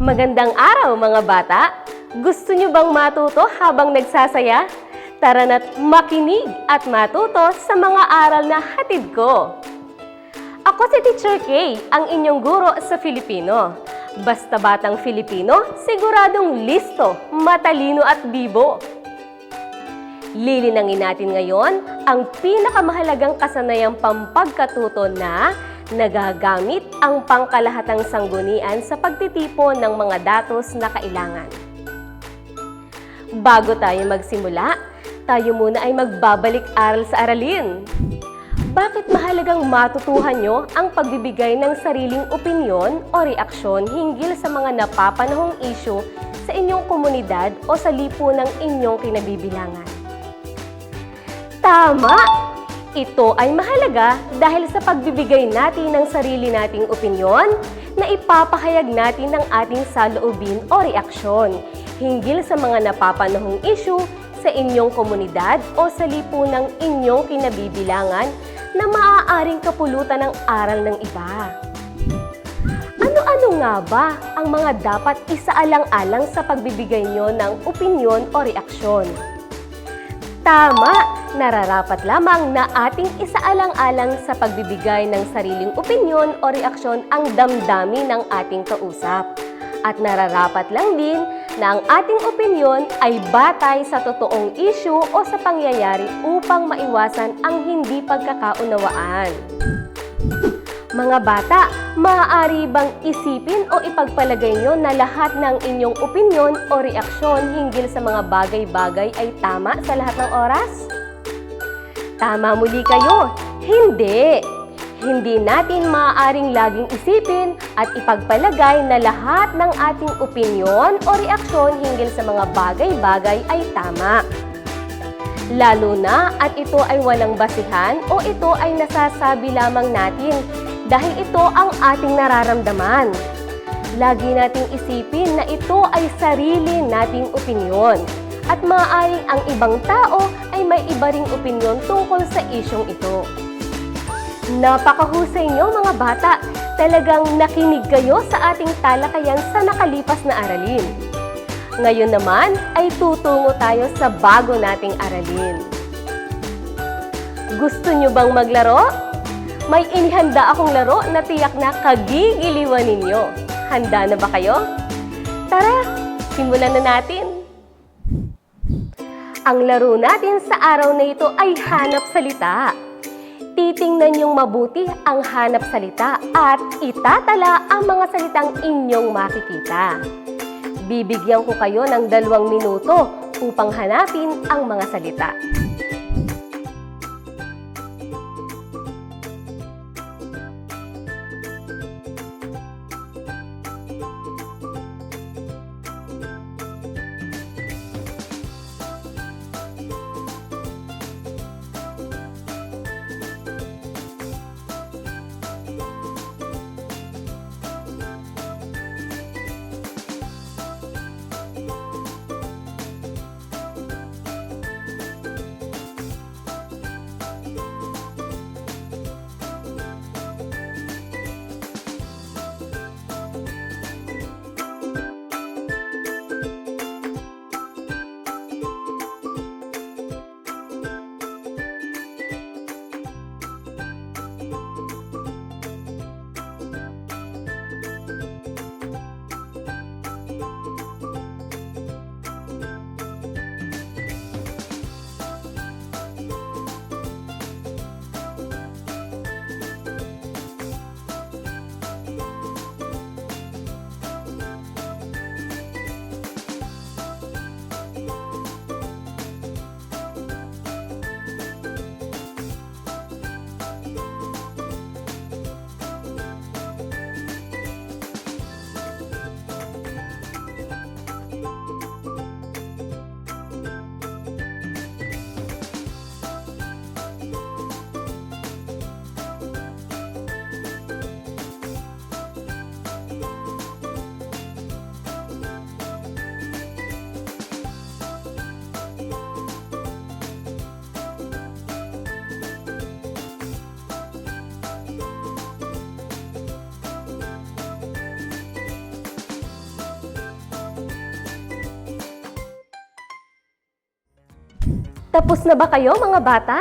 Magandang araw mga bata! Gusto nyo bang matuto habang nagsasaya? Tara na't makinig at matuto sa mga aral na hatid ko. Ako si Teacher Kay, ang inyong guro sa Filipino. Basta batang Filipino, siguradong listo, matalino at bibo. Lilinangin natin ngayon ang pinakamahalagang kasanayang pampagkatuto na nagagamit ang pangkalahatang sanggunian sa pagtitipon ng mga datos na kailangan. Bago tayo magsimula, tayo muna ay magbabalik-aral sa aralin. Bakit mahalagang matutuhan nyo ang pagbibigay ng sariling opinyon o reaksyon hinggil sa mga napapanahong issue sa inyong komunidad o sa lipunang inyong kinabibilangan? Tama! Ito ay mahalaga dahil sa pagbibigay natin ng sarili nating opinyon na ipapahayag natin ng ating saloobin o reaksyon hinggil sa mga napapanahong issue sa inyong komunidad o sa lipunang inyong kinabibilangan na maaaring kapulutan ng aral ng iba. Ano-ano nga ba ang mga dapat isaalang-alang sa pagbibigay nyo ng opinyon o reaksyon? Tama! Nararapat lamang na ating isaalang-alang sa pagbibigay ng sariling opinyon o reaksyon ang damdamin ng ating kausap. At nararapat lang din na ang ating opinyon ay batay sa totoong issue o sa pangyayari upang maiwasan ang hindi pagkakaunawaan. Mga bata, maaari bang isipin o ipagpalagay nyo na lahat ng inyong opinyon o reaksyon hinggil sa mga bagay-bagay ay tama sa lahat ng oras? Tama muli kayo, hindi! Hindi natin maaaring laging isipin at ipagpalagay na lahat ng ating opinyon o reaksyon hinggil sa mga bagay-bagay ay tama. Lalo na at ito ay walang basihan o ito ay nasasabi lamang natin dahil ito ang ating nararamdaman. Lagi nating isipin na ito ay sarili nating opinyon at maaaring ang ibang tao ay may iba ring opinyon tungkol sa isyong ito. Napakahusay nyo mga bata! Talagang nakinig kayo sa ating talakayan sa nakalipas na aralin. Ngayon naman ay tutungo tayo sa bago nating aralin. Gusto nyo bang maglaro? May inihanda akong laro na tiyak na kagigiliwan ninyo. Handa na ba kayo? Tara, simulan na natin! Ang laro natin sa araw na ito ay hanap salita. Titingnan niyong mabuti ang hanap salita at itatala ang mga salitang inyong makikita. Bibigyan ko kayo ng 2 minuto upang hanapin ang mga salita. Tapos na ba kayo mga bata?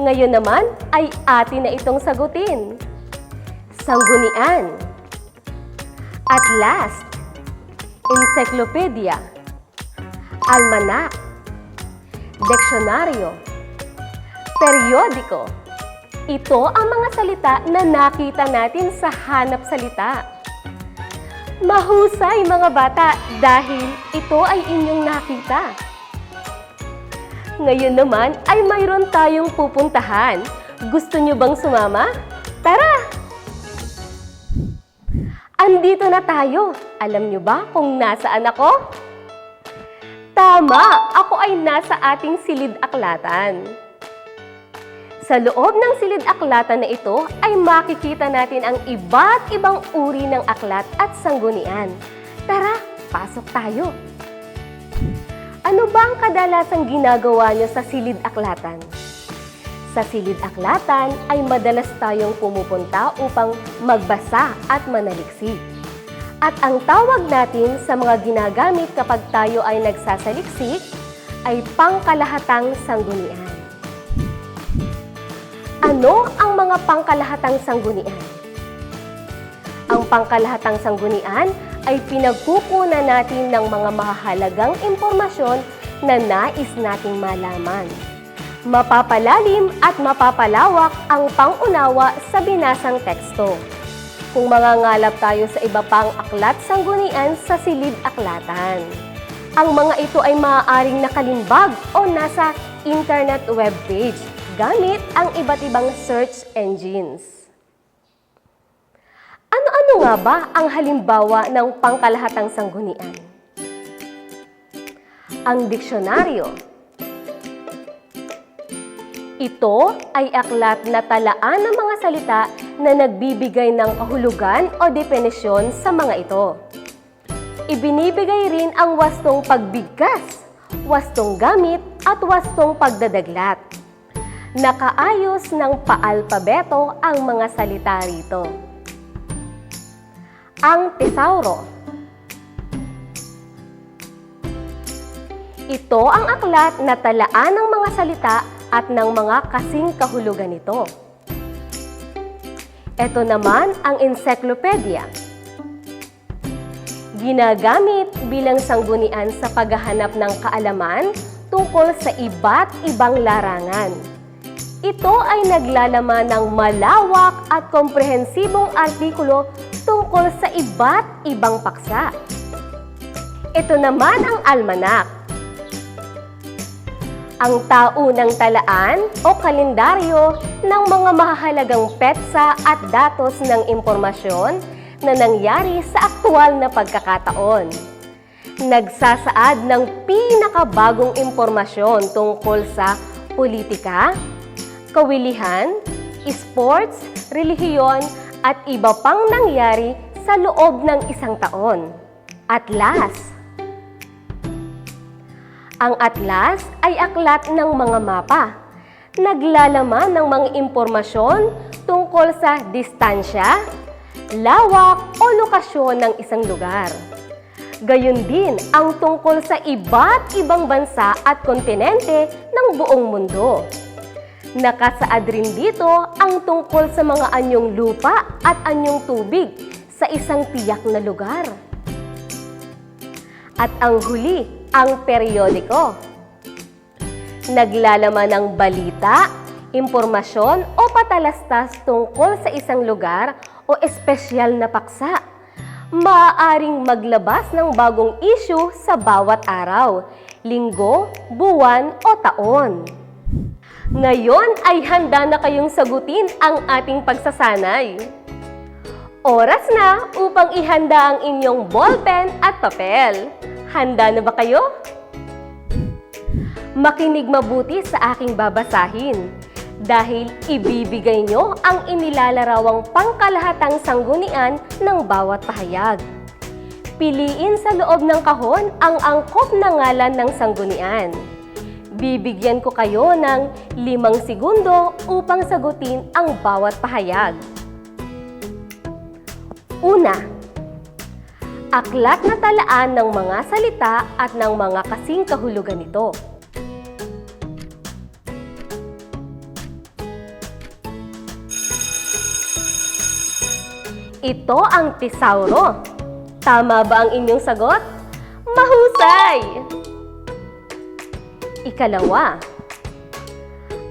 Ngayon naman ay atin na itong sagutin. Sanggunian, atlas, encyclopedia, almanak, deksyonaryo, periodiko. Ito ang mga salita na nakita natin sa hanap salita. Mahusay mga bata dahil ito ay inyong nakita. Ngayon naman ay mayroon tayong pupuntahan. Gusto nyo bang sumama? Tara! Andito na tayo. Alam nyo ba kung nasaan ako? Tama! Ako ay nasa ating silid-aklatan. Sa loob ng silid-aklatan na ito ay makikita natin ang iba't ibang uri ng aklat at sanggunian. Tara, pasok tayo! Ano ba ang kadalasang ginagawa nyo sa silid-aklatan? Sa silid-aklatan ay madalas tayong pumupunta upang magbasa at manaliksik. At ang tawag natin sa mga ginagamit kapag tayo ay nagsasaliksik ay pangkalahatang sanggunian. Ano ang mga pangkalahatang sanggunian? Ang pangkalahatang sanggunian ay pinagkukunan natin ng mga mahahalagang impormasyon na nais nating malaman. Mapapalalim at mapapalawak ang pangunawa sa binasang teksto. Kung mangangalap tayo sa iba pang aklat sanggunian sa silid-aklatan. Ang mga ito ay maaaring nakalimbag o nasa internet webpage gamit ang iba't ibang search engines. Ano-ano nga ba ang halimbawa ng pangkalahatang sanggunian? Ang diksyonaryo. Ito ay aklat na talaan ng mga salita na nagbibigay ng kahulugan o definisyon sa mga ito. Ibinibigay rin ang wastong pagbigkas, wastong gamit at wastong pagdadaglat. Nakaayos ng paalpabeto ang mga salita rito. Ang tesauro. Ito ang aklat na talaan ng mga salita at ng mga kasing kahulugan nito. Ito naman ang encyclopedia. Ginagamit bilang sanggunian sa paghahanap ng kaalaman tungkol sa iba't ibang larangan. Ito ay naglalaman ng malawak at komprehensibong artikulo tungkol sa iba't ibang paksa. Ito naman ang almanak. Ang taunang talaan o kalendaryo ng mga mahahalagang petsa at datos ng impormasyon na nangyari sa aktwal na pagkakataon. Nagsasaad ng pinakabagong impormasyon tungkol sa politika, kawilihan, sports, relihiyon, at iba pang nangyari sa loob ng isang taon. Atlas. Ang atlas ay aklat ng mga mapa. Naglalaman ng mga impormasyon tungkol sa distansya, lawak o lokasyon ng isang lugar. Gayon din ang tungkol sa iba't ibang bansa at kontinente ng buong mundo. Nakasaad rin dito ang tungkol sa mga anyong lupa at anyong tubig sa isang tiyak na lugar. At ang huli, ang periodiko. Naglalaman ng balita, impormasyon o patalastas tungkol sa isang lugar o espesyal na paksa. Maaaring maglabas ng bagong issue sa bawat araw, linggo, buwan o taon. Ngayon ay handa na kayong sagutin ang ating pagsasanay. Oras na upang ihanda ang inyong ballpen at papel. Handa na ba kayo? Makinig mabuti sa aking babasahin dahil ibibigay nyo ang inilalarawang pangkalahatang sanggunian ng bawat pahayag. Piliin sa loob ng kahon ang angkop na ngalan ng sanggunian. Bibigyan ko kayo ng 5 segundo upang sagutin ang bawat pahayag. Una, aklat na talaan ng mga salita at ng mga kasing kahulugan nito. Ito ang tesauro. Tama ba ang inyong sagot? Mahusay! Ikalawa,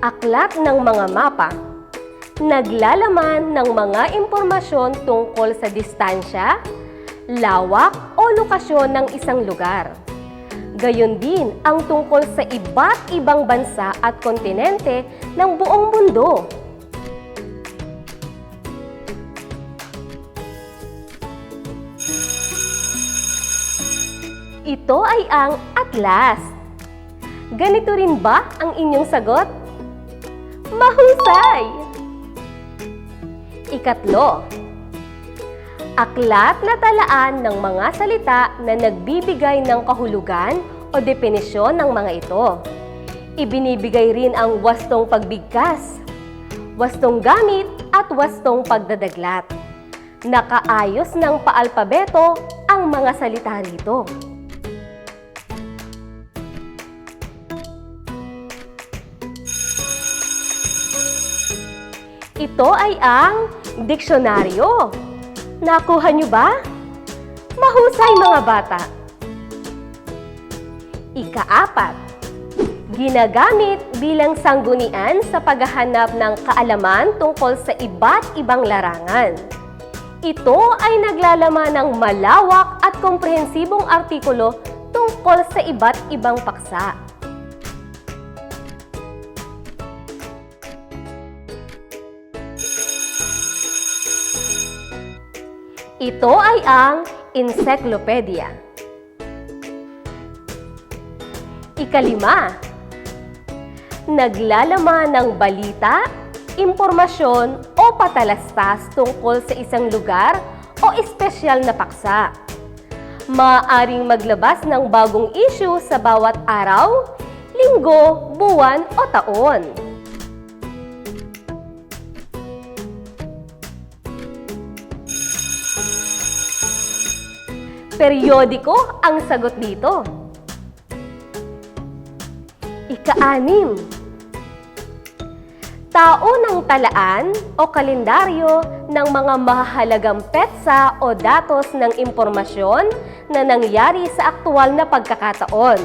aklat ng mga mapa. Naglalaman ng mga impormasyon tungkol sa distansya, lawak o lokasyon ng isang lugar. Gayon din ang tungkol sa iba't ibang bansa at kontinente ng buong mundo. Ito ay ang atlas. Ganito rin ba ang inyong sagot? Mahusay! Ikatlo, aklat na talaan ng mga salita na nagbibigay ng kahulugan o definisyon ng mga ito. Ibinibigay rin ang wastong pagbigkas, wastong gamit at wastong pagdadaglat. Nakaayos ng paalpabeto ang mga salita rito. Ito ay ang diksyonaryo. Nakuha niyo ba? Mahusay mga bata! Ikaapat, ginagamit bilang sanggunian sa paghahanap ng kaalaman tungkol sa iba't ibang larangan. Ito ay naglalaman ng malawak at komprehensibong artikulo tungkol sa iba't ibang paksa. Ito ay ang encyclopedia. Ikalima, naglalaman ng balita, impormasyon o patalastas tungkol sa isang lugar o espesyal na paksa. Maaaring maglabas ng bagong issue sa bawat araw, linggo, buwan o taon. Periodiko ang sagot dito. Ika-anim, taon ng talaan o kalendaryo ng mga mahahalagang petsa o datos ng impormasyon na nangyari sa aktuwal na pagkakataon.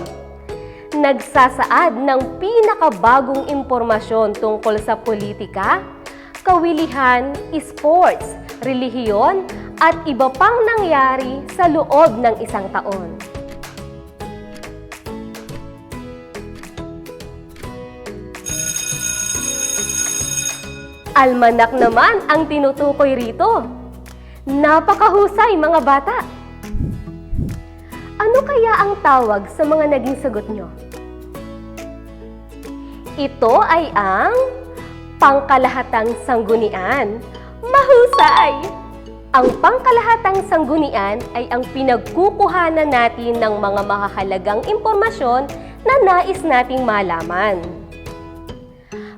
Nagsasaad ng pinakabagong impormasyon tungkol sa politika, kawilihan, sports, relihiyon, at iba pang nangyari sa loob ng isang taon. Almanak naman ang tinutukoy rito. Napakahusay mga bata! Ano kaya ang tawag sa mga naging sagot nyo? Ito ay ang pangkalahatang sanggunian. Mahusay! Ang pangkalahatang sanggunian ay ang pinagkukuhanan natin ng mga mahahalagang impormasyon na nais nating malaman.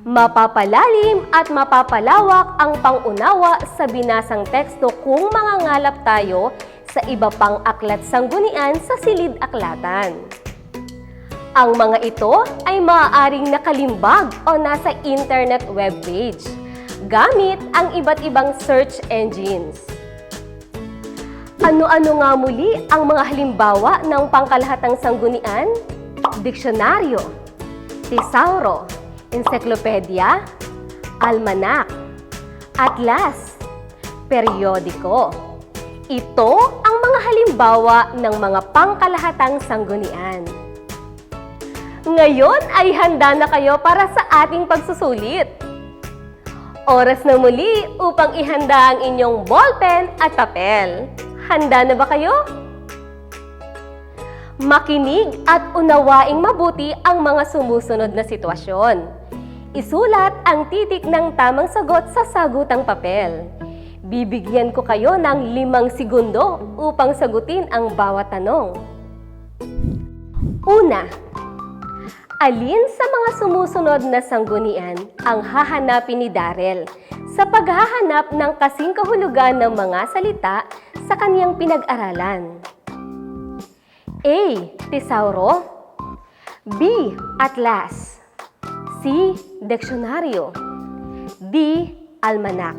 Mapapalalim at mapapalawak ang pangunawa sa binasang teksto kung mangangalap tayo sa iba pang aklat sanggunian sa silid-aklatan. Ang mga ito ay maaaring nakalimbag o nasa internet webpage gamit ang iba't ibang search engines. Ano-ano nga muli ang mga halimbawa ng pangkalahatang sanggunian? Diksyonaryo, tesauro, encyclopedia, almanak, atlas, periodiko. Ito ang mga halimbawa ng mga pangkalahatang sanggunian. Ngayon ay handa na kayo para sa ating pagsusulit. Oras na muli upang ihanda ang inyong ballpen at papel. Handa na ba kayo? Makinig at unawaing mabuti ang mga sumusunod na sitwasyon. Isulat ang titik ng tamang sagot sa sagutang papel. Bibigyan ko kayo ng 5 segundo upang sagutin ang bawat tanong. Una, alin sa mga sumusunod na sanggunian ang hahanapin ni Darrell sa paghahanap ng kasing kahulugan ng mga salita sa kaniyang pinag-aralan? A. Tesauro, B. Atlas, C. Diksyonaryo, D. Almanak.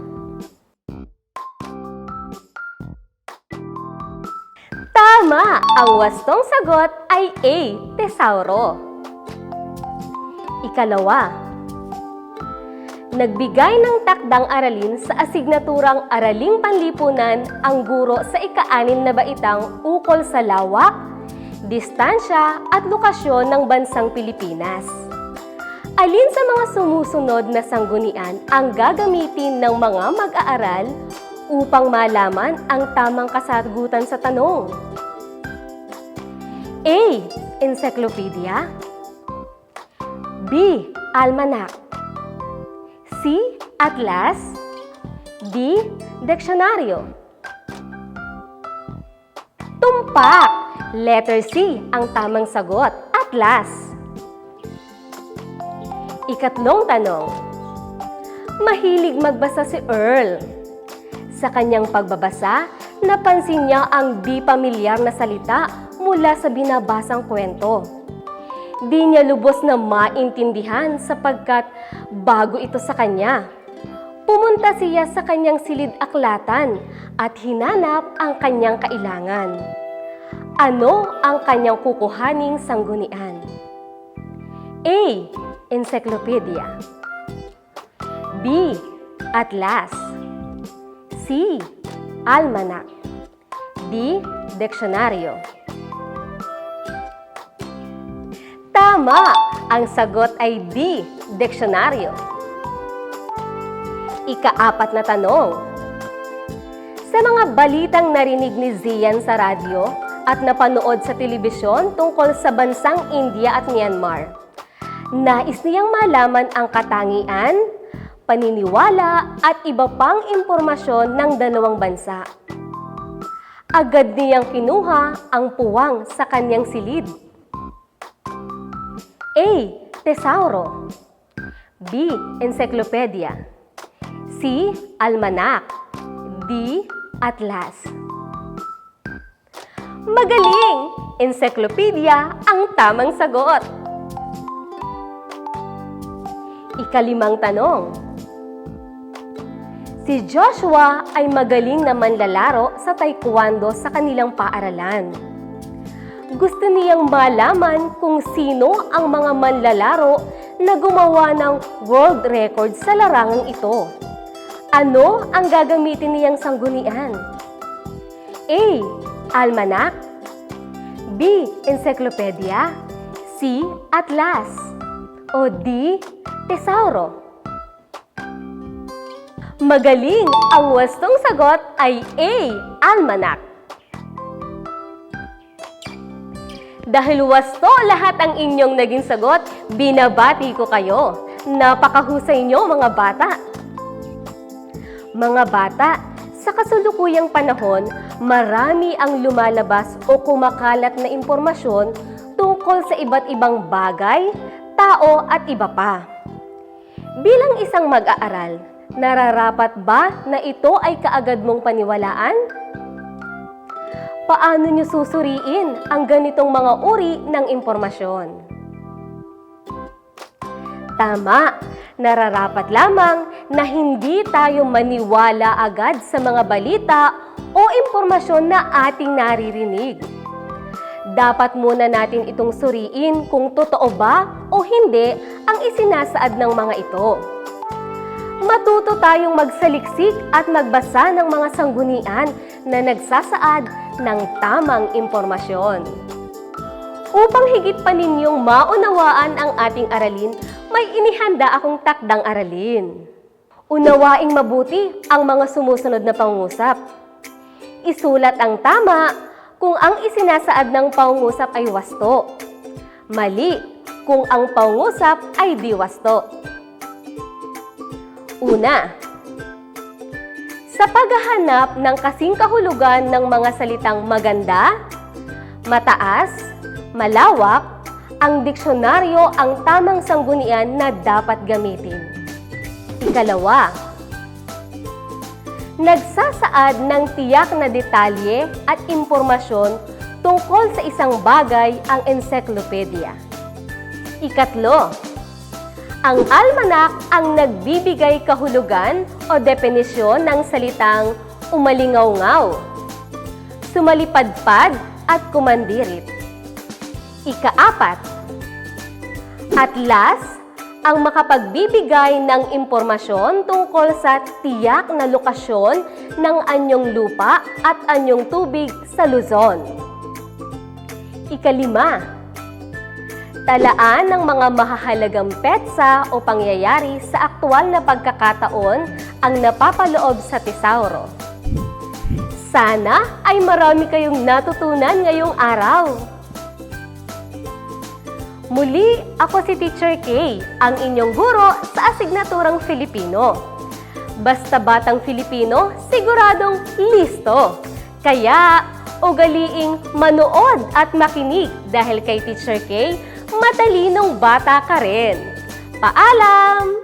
Tama! Ang wastong sagot ay A. Tesauro. Ikalawa, nagbigay ng takdang aralin sa asignaturang Araling Panlipunan ang guro sa ika-6 na baitang ukol sa lawak, distansya at lokasyon ng bansang Pilipinas. Alin sa mga sumusunod na sanggunian ang gagamitin ng mga mag-aaral upang malaman ang tamang kasagutan sa tanong? A. Encyclopedia. B. Almanac. C. Atlas. D. Diksyonaryo. Tumpak! Letter C ang tamang sagot, Atlas. Ikatlong tanong. Mahilig magbasa si Earl. Sa kanyang pagbabasa, napansin niya ang di pamilyar na salita mula sa binabasang kwento. Di niya lubos na maintindihan sapagkat bago ito sa kanya. Pumunta siya sa kanyang silid-aklatan at hinanap ang kanyang kailangan. Ano ang kanyang kukuhaning sanggunian? A. Encyclopedia. B. Atlas. C. Almanac. D. Diksyonaryo. Tama! Ang sagot ay D. Diksyonaryo. Ika-4 na tanong. Sa mga balitang narinig ni Zian sa radyo at napanood sa telebisyon tungkol sa bansang India at Myanmar, nais niyang malaman ang katangian, paniniwala at iba pang impormasyon ng dalawang bansa. Agad niyang kinuha ang puwang sa kanyang silid. A. Tesauro. B. Encyclopedia. C. Almanac. D. Atlas. Magaling! Encyclopedia ang tamang sagot. Ika-5 tanong. Si Joshua ay magaling na manlalaro sa taekwondo sa kanilang paaralan. Gusto niyang malaman kung sino ang mga manlalaro na gumawa ng world record sa larangang ito. Ano ang gagamitin niyang sanggunian? A. Almanac. B. Encyclopedia. C. Atlas. O D. Tesauro. Magaling! Ang wastong sagot ay A. Almanac. Dahil wasto lahat ang inyong naging sagot, binabati ko kayo. Napakahusay nyo mga bata. Mga bata, sa kasulukuyang panahon, marami ang lumalabas o kumakalat na impormasyon tungkol sa iba't ibang bagay, tao at iba pa. Bilang isang mag-aaral, nararapat ba na ito ay kaagad mong paniwalaan? Paano nyo susuriin ang ganitong mga uri ng impormasyon? Tama, nararapat lamang na hindi tayo maniwala agad sa mga balita o impormasyon na ating naririnig. Dapat muna natin itong suriin kung totoo ba o hindi ang isinasaad ng mga ito. Matuto tayong magsaliksik at magbasa ng mga sanggunian na nagsasaad ng tamang impormasyon. Upang higit pa ninyong maunawaan ang ating aralin, may inihanda akong takdang aralin. Unawaing mabuti ang mga sumusunod na pangungusap. Isulat ang tama kung ang isinasaad ng pangungusap ay wasto. Mali kung ang pangungusap ay di wasto. Una, sa paghahanap ng kasing kahulugan ng mga salitang maganda, mataas, malawak, ang diksyonaryo ang tamang sanggunian na dapat gamitin. Ikalawa, nagsasaad ng tiyak na detalye at impormasyon tungkol sa isang bagay ang encyclopedia. Ikatlo, ang almanac ang nagbibigay kahulugan o definisyon ng salitang umalingaw-ngaw. Sumalipadpad at kumandirit. Ika-4, at last, ang makapagbibigay ng impormasyon tungkol sa tiyak na lokasyon ng anyong lupa at anyong tubig sa Luzon. Ika-5, talaan ng mga mahahalagang petsa o pangyayari sa aktwal na pagkakataon ang napapaloob sa Tesauro. Sana ay marami kayong natutunan ngayong araw. Muli, ako si Teacher Kay, ang inyong guro sa asignaturang Filipino. Basta batang Filipino, siguradong listo. Kaya, ugaliing manood at makinig dahil kay Teacher Kay, matalinong bata ka rin. Paalam!